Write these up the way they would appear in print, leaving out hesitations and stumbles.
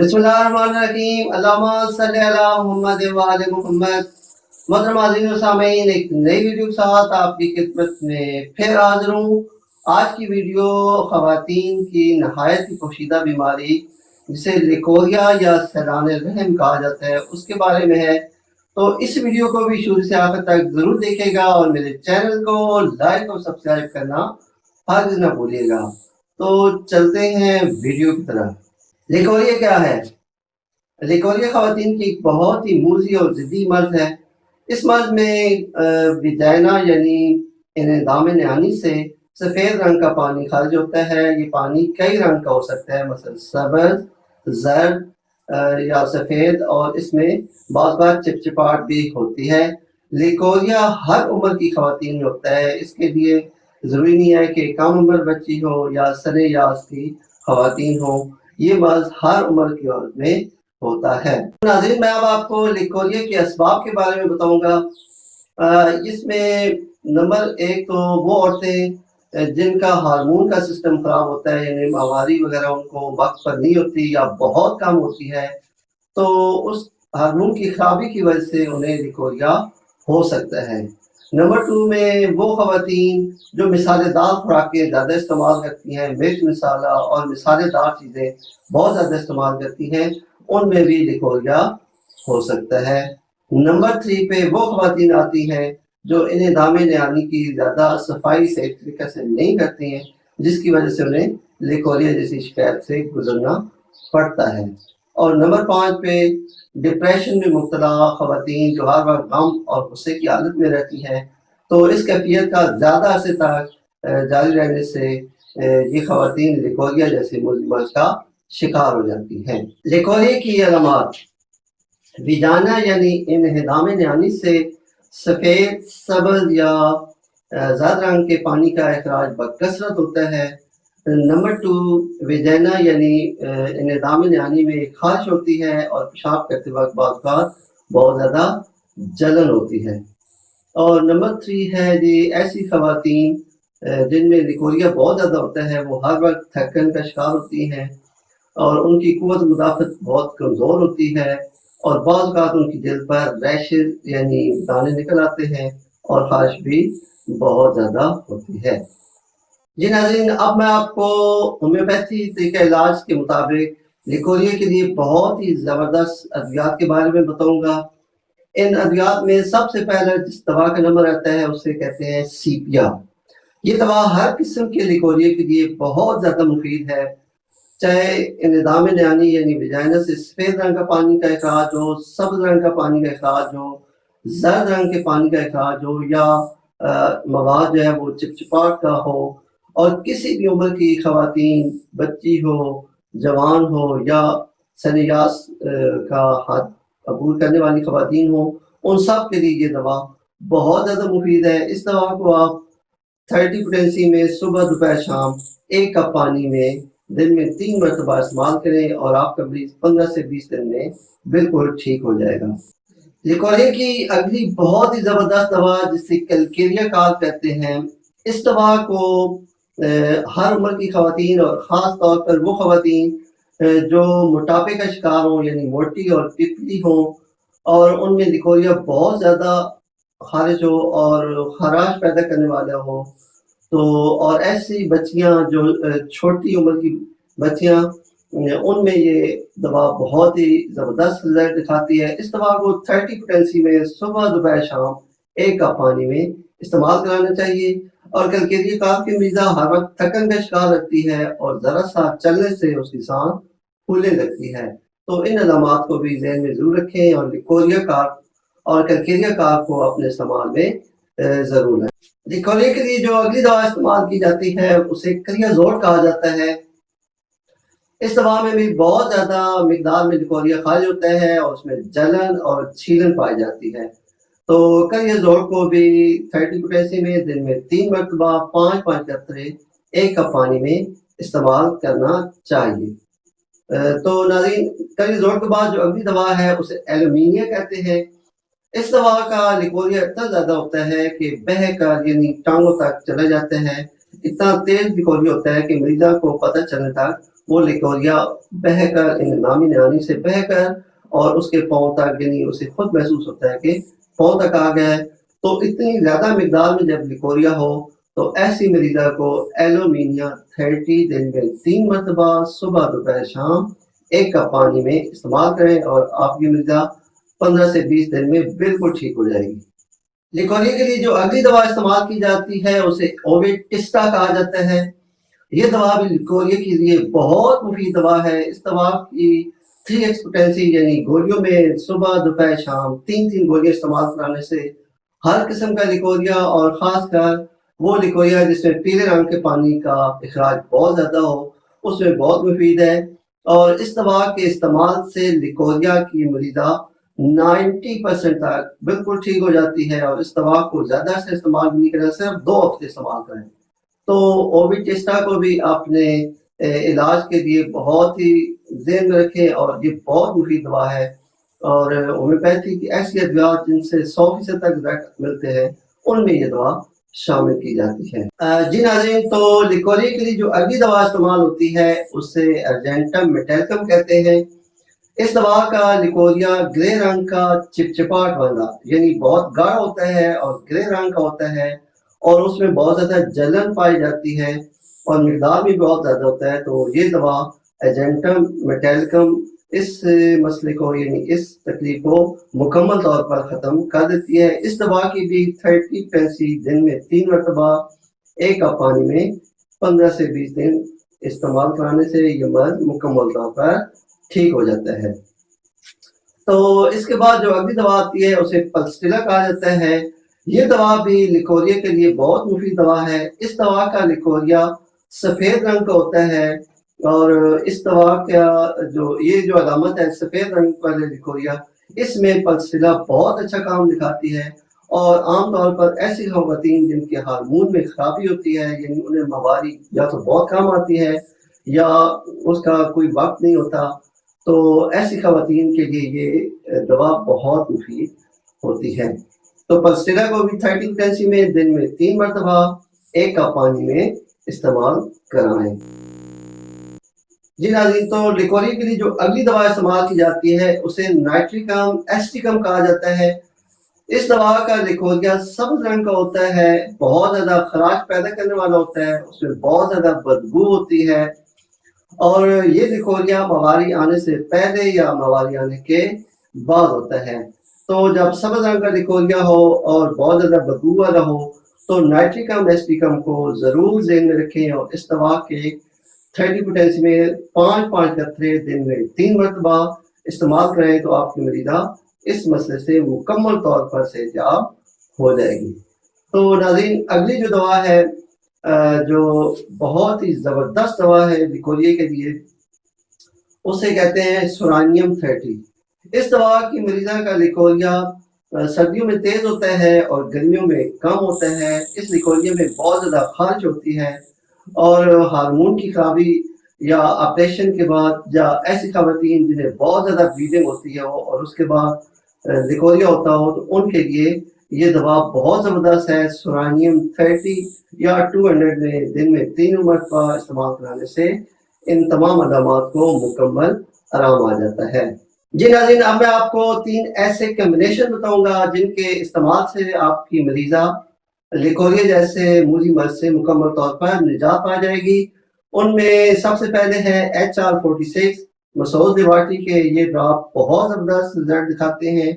بسم اللہ الرحمن الرحیم، اللہم صلی علی محمد و آل محمد۔ محترم ناظرین و سامعین، ایک نئی ویڈیو کے ساتھ آپ کی خدمت میں پھر حاضر ہوں۔ آج کی ویڈیو خواتین کی نہایت ہی پوشیدہ بیماری جسے لیکوریا یا سیلان رحم کہا جاتا ہے اس کے بارے میں ہے، تو اس ویڈیو کو بھی شروع سے آخر تک ضرور دیکھے گا اور میرے چینل کو لائک اور سبسکرائب کرنا ہرگز نہ بھولیے گا۔ تو چلتے ہیں ویڈیو کی طرف۔ لیکوریا کیا ہے؟ لیکوریا خواتین کی ایک بہت ہی موذی اور ضدی مرض ہے۔ اس مرض میں ویجائنا یعنی انہدام نہانی سے سفید رنگ کا پانی خارج ہوتا ہے۔ یہ پانی کئی رنگ کا ہو سکتا ہے، مثلا سبز، زرد یا سفید، اور اس میں بعض بار چپچپاہٹ بھی ہوتی ہے۔ لیکوریا ہر عمر کی خواتین میں ہوتا ہے، اس کے لیے ضروری نہیں ہے کہ کم عمر بچی ہو یا سن یاس کی خواتین ہوں، یہ مرض ہر عمر کی عورت میں ہوتا ہے۔ ناظرین، میں اب آپ کو لیکوریا کے اسباب کے بارے میں بتاؤں گا۔ اس میں نمبر ایک تو وہ عورتیں جن کا ہارمون کا سسٹم خراب ہوتا ہے، یعنی ماہواری وغیرہ ان کو وقت پر نہیں ہوتی یا بہت کم ہوتی ہے، تو اس ہارمون کی خرابی کی وجہ سے انہیں لیکوریا ہو سکتا ہے۔ نمبر 2 میں وہ خواتین جو مسالے دار خوراکیں زیادہ استعمال کرتی ہیں، مرچ مسالہ اور مسالے دار چیزیں بہت زیادہ استعمال کرتی ہیں، ان میں بھی لیکوریا ہو سکتا ہے۔ نمبر 3 پہ وہ خواتین آتی ہیں جو انہدام نہانی کی زیادہ صفائی سے طریقے سے نہیں کرتی ہیں، جس کی وجہ سے انہیں لیکوریا جیسی شکایت سے گزرنا پڑتا ہے۔ اور نمبر 5 پہ ڈپریشن میں مبتلا خواتین جو ہر وقت غم اور غصے کی حالت میں رہتی ہیں، تو اس کیفیت کا زیادہ عرصے تک جاری رہنے سے یہ خواتین لیکوریا جیسے مرض کا شکار ہو جاتی ہیں۔ لیکوریا کی علامات: ویجانا یعنی انہدام نہانی سے سفید، سبز یا زرد رنگ کے پانی کا اخراج بکثرت ہوتا ہے۔ نمبر 2 ویجینا یعنی انہدام نہانی میں خارش ہوتی ہے اور پیشاب کرتے وقت بعض اوقات بہت زیادہ جلن ہوتی ہے۔ اور نمبر 3 ہے جی ایسی خواتین جن میں لیکوریا بہت زیادہ ہوتا ہے، وہ ہر وقت تھکن کا شکار ہوتی ہیں اور ان کی قوت مدافعت بہت کمزور ہوتی ہے، اور بعض اوقات ان کی جلد پر ریشز یعنی دانے نکل آتے ہیں اور خارش بھی بہت زیادہ ہوتی ہے۔ جی ناظرین، اب میں آپ کو ہومیوپیتھی طریقہ علاج کے مطابق لیکوریا کے لیے بہت ہی زبردست ادویات کے بارے میں بتاؤں گا۔ ان ادویات میں سب سے پہلے جس دوا کا نمبر آتا ہے اسے کہتے ہیں سیپیا۔ یہ دوا ہر قسم کے لیکوریا کے لیے بہت زیادہ مفید ہے، چاہے انہدام نہانی یعنی ویجائنا سے سفید رنگ کا پانی کا اخراج ہو، سبز رنگ کا پانی کا اخراج ہو، زرد رنگ کے پانی کا اخراج ہو، یا مواد جو ہے وہ چپچپاہٹ کا ہو، اور کسی بھی عمر کی خواتین، بچی ہو، جوان ہو یا سنیاس کا حد عبور کرنے والی خواتین ہوں، ان سب کے لیے یہ دوا بہت زیادہ مفید ہے۔ اس دوا کو آپ 30 پوٹینسی میں صبح دوپہر شام 1 کپ پانی میں دن میں 3 مرتبہ استعمال کریں اور آپ کا مریض 15 سے 20 دن میں بالکل ٹھیک ہو جائے گا۔ لیکوریا کی اگلی بہت ہی زبردست دوا جسے کیلکیریا کال کہتے ہیں، اس دوا کو ہر عمر کی خواتین اور خاص طور پر وہ خواتین جو موٹاپے کا شکار ہوں یعنی موٹی اور پتلی ہوں اور ان میں لیکوریا بہت زیادہ خارج ہو اور خراش پیدا کرنے والا ہو، تو اور ایسی بچیاں جو چھوٹی عمر کی بچیاں، ان میں یہ دوا بہت ہی زبردست رزلٹ دکھاتی ہے۔ اس دوا کو 30 پوٹینسی میں صبح دوپہر شام 1 کپ پانی میں استعمال کرانا چاہیے۔ اور کیلکیریا کال کی مریضہ ہر وقت تھکن کا شکار رہتی ہے اور ذرا سا چلنے سے اس کی سانس پھولنے لگتی ہے، تو ان علامات کو بھی ذہن میں ضرور رکھیں اور لیکوریا کال اور کیلکیریا کال کو اپنے استعمال میں ضرور ہے۔ لیکوریا کے لیے جو اگلی دوا استعمال کی جاتی ہے اسے کریازول کہا جاتا ہے۔ اس دوا میں بھی بہت زیادہ مقدار میں لیکوریا خارج ہوتا ہے اور اس میں جلن اور چھیلن پائی جاتی ہے، تو کریازول کو بھی 30 پوٹینسی میں دن میں 3 مرتبہ 5 قطرے 1 کپ پانی میں استعمال کرنا چاہیے۔ تو ناظرین، کریازول کے بعد جو اگلی دوا ہے اسے ایلومینیا کہتے ہیں۔ اس دوا کا لیکوریا اتنا زیادہ ہوتا ہے کہ بہہ کر یعنی ٹانگوں تک چلا جاتا ہے، اتنا تیز لیکوریا ہوتا ہے کہ مریضہ کو پتہ چلنے تک وہ لیکوریا بہہ کر نامی نہانی سے بہہ کر اور اس کے پاؤں تک، یعنی اسے خود محسوس ہوتا ہے کہ پاؤں تک آ گیا ہے. تو اتنی زیادہ مقدار میں جب لیکوریا ہو تو ایسی مریضہ کو ایلومینیا 30 دن میں 3 مرتبہ صبح دوپہر شام 1 کپ پانی میں استعمال کریں اور آپ کی مریضہ 15 سے 20 دن میں بالکل ٹھیک ہو جائے گی. لیکوریا کے لیے جو اگلی دوا استعمال کی جاتی ہے اسے اوویٹسٹا کہا جاتا ہے. یہ دوا بھی لیکوریا کے لیے بہت مفید دوا ہے. اس دوا کی 3x پوٹینسی یعنی گولیوں میں صبح دوپہر شام 3 گولیاں استعمال کرانے سے ہر قسم کا لیکوریا اور خاص کر وہ لیکوریا جس میں پیلے رنگ کے پانی کا اخراج بہت زیادہ ہو اس میں بہت مفید ہے. اور اس دوا کے استعمال سے لیکوریا کی مریضہ 90% تک بالکل ٹھیک ہو جاتی ہے. اور اس دوا کو زیادہ سے استعمال نہیں کرنا، صرف 2 ہفتے استعمال کریں. تو اوویٹسٹا کو بھی آپ نے علاج کے لیے بہت ہی ذہن میں رکھیں اور یہ بہت مفید دوا ہے. اور ہومیوپیتھی کی ایسی ادویات جن سے 100% تک رزلٹ ملتے ہیں ان میں یہ دوا شامل کی جاتی ہے. جی ناظرین، تو لیکوریا کے لیے جو اگلی دوا استعمال ہوتی ہے اسے ارجنٹم میٹیلکم کہتے ہیں. اس دوا کا لیکوریا گرے رنگ کا چپچپاٹ والا یعنی بہت گاڑھا ہوتا ہے اور گرے رنگ کا ہوتا ہے اور اس میں بہت زیادہ جلن پائی جاتی ہے اور مقدار بھی بہت زیادہ ہوتا ہے. تو یہ دوا ایجنٹم میٹیلکم اس مسئلے کو یعنی اس تکلیف کو مکمل طور پر ختم کر دیتی ہے. اس دوا کی بھی 30 دن میں 3 مرتبہ 1 کپ پانی میں 15 سے 20 دن استعمال کرانے سے یہ مرض مکمل طور پر ٹھیک ہو جاتا ہے. تو اس کے بعد جو اگلی دوا آتی ہے اسے پلسٹیلا کہا جاتا ہے. یہ دوا بھی لیکوریا کے لیے بہت مفید دوا ہے. اس دوا کا لیکوریا سفید رنگ کا ہوتا ہے اور اس دوا کا یہ جو علامت ہے سفید رنگ والے لیکوریا، اس میں پلسٹیلا بہت اچھا کام دکھاتی ہے. اور عام طور پر ایسی خواتین جن کے ہارمون میں خرابی ہوتی ہے، یعنی انہیں ماہواری یا تو بہت کام آتی ہے یا اس کا کوئی وقت نہیں ہوتا، تو ایسی خواتین کے لیے یہ دوا بہت مفید ہوتی ہے. تو پلسٹیلا کو بھی 30 پوٹینسی میں دن میں 3 مرتبہ 1 کپ پانی میں استعمال کرائیں. جی ناظرین، تو لیکوریا کے لیے جو اگلی دوا استعمال کی جاتی ہے اسے نائٹریکم ایسٹیکم کہا جاتا ہے. اس دوا کا لیکوریا سبز رنگ کا ہوتا ہے، بہت زیادہ خراش پیدا کرنے والا ہوتا ہے، اس میں بہت زیادہ بدبو ہوتی ہے اور یہ لیکوریا مواری آنے سے پہلے یا مواری آنے کے بعد ہوتا ہے. تو جب سبز رنگ کا لیکوریا ہو اور بہت زیادہ بدبو والا ہو تو نائٹریکم ایسٹیکم کو ضرور ذہن میں رکھیں اور اس دوا کے 30 پوٹینسی میں 5 قطرے دن میں 3 مرتبہ استعمال کریں تو آپ کی مریضہ اس مسئلے سے مکمل طور پر صحتیاب ہو جائے گی. تو ناظرین، اگلی جو دوا ہے جو بہت ہی زبردست دوا ہے لیکوریا کے لیے اسے کہتے ہیں سورانیم 30. اس دوا کی مریضہ کا لیکوریا سردیوں میں تیز ہوتا ہے اور گرمیوں میں کم ہوتا ہے. اس لیکوریا میں بہت زیادہ خارش ہوتی ہے اور ہارمون کی خرابی یا آپریشن کے بعد یا ایسی خواتین جنہیں بہت زیادہ بلیڈنگ ہوتی ہے اور اس کے بعد لیکوریا ہوتا ہو تو ان کے لیے یہ دوا بہت زبردست ہے. سورانیم 30 یا 200 میں دن میں 3 مرتبہ استعمال کرانے سے ان تمام علامات کو مکمل آرام آ جاتا ہے. جی ناظرین، اب میں آپ کو 3 ایسے کمبینیشن بتاؤں گا جن کے استعمال سے آپ کی مریضہ لیکوریا جیسے موذی مرض سے مکمل طور پر نجات پا جائے گی. ان میں سب سے پہلے ہے HR46 مسعود لیواٹی کے. یہ ڈراپ بہت زبردست رزلٹ دکھاتے ہیں.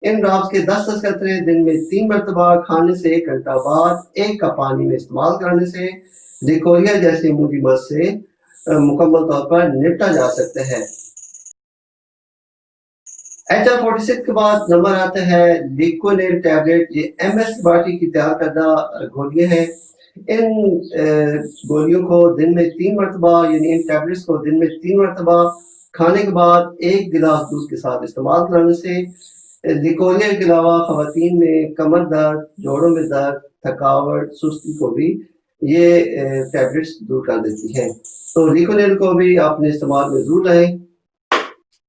ان ڈراپس کے 10 قطرے دن میں 3 مرتبہ کھانے سے 1 گھنٹہ بعد 1 کپ پانی میں استعمال کرنے سے لیکوریا جیسے موذی مرض سے مکمل طور پر نپٹا جا سکتا ہے. HR46 کے بعد نمبر آتا ہے لیکونیل ٹیبلٹ. یہ MS لیواٹی کی تیار کردہ گولیاں ہیں. ان گولیوں کو دن میں 3 مرتبہ یعنی ان ٹیبلٹس کو دن میں 3 مرتبہ کھانے کے بعد 1 گلاس دودھ کے ساتھ استعمال کرانے سے لیکوریا کے علاوہ خواتین میں کمر درد، جوڑوں میں درد، تھکاوٹ، سستی کو بھی یہ ٹیبلٹس دور کر دیتی ہیں. تو لیکونیل کو بھی آپ نے استعمال میں ضرور لائیں.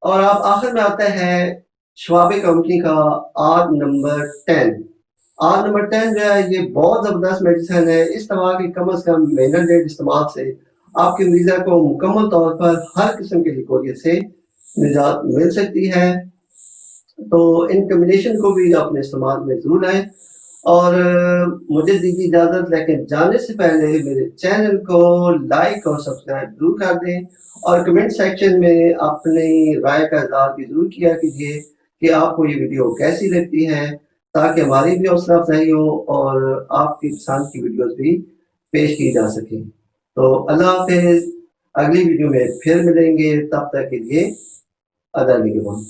اور آپ آخر میں آتا ہے شواب کمپنی کا آر نمبر 10. آر نمبر 10 جو ہے یہ بہت زبردست میڈیسن ہے. اس دوا کے کم از کم مہینہ ڈیڑھ استعمال سے آپ کے ویزا کو مکمل طور پر ہر قسم کے لیکوریت سے نجات مل سکتی ہے۔ تو ان کمبینیشن کو بھی اپنے استعمال میں ضرور لائیں، اور مجھے دیجیے اجازت، لیکن جانے سے پہلے میرے چینل کو لائک اور سبسکرائب ضرور کر دیں، اور کمنٹ سیکشن میں اپنی رائے کا اظہار بھی ضرور کیا کیجیے کہ آپ کو یہ ویڈیو کیسی لگتی ہے، تاکہ ہماری بھی حوصلہ افزائی ہو اور آپ کی پسند کی ویڈیوز بھی پیش کی جا سکیں۔ تو اللہ حافظ، اگلی ویڈیو میں پھر ملیں گے، تب تک کے لیے اللہ نگہبان۔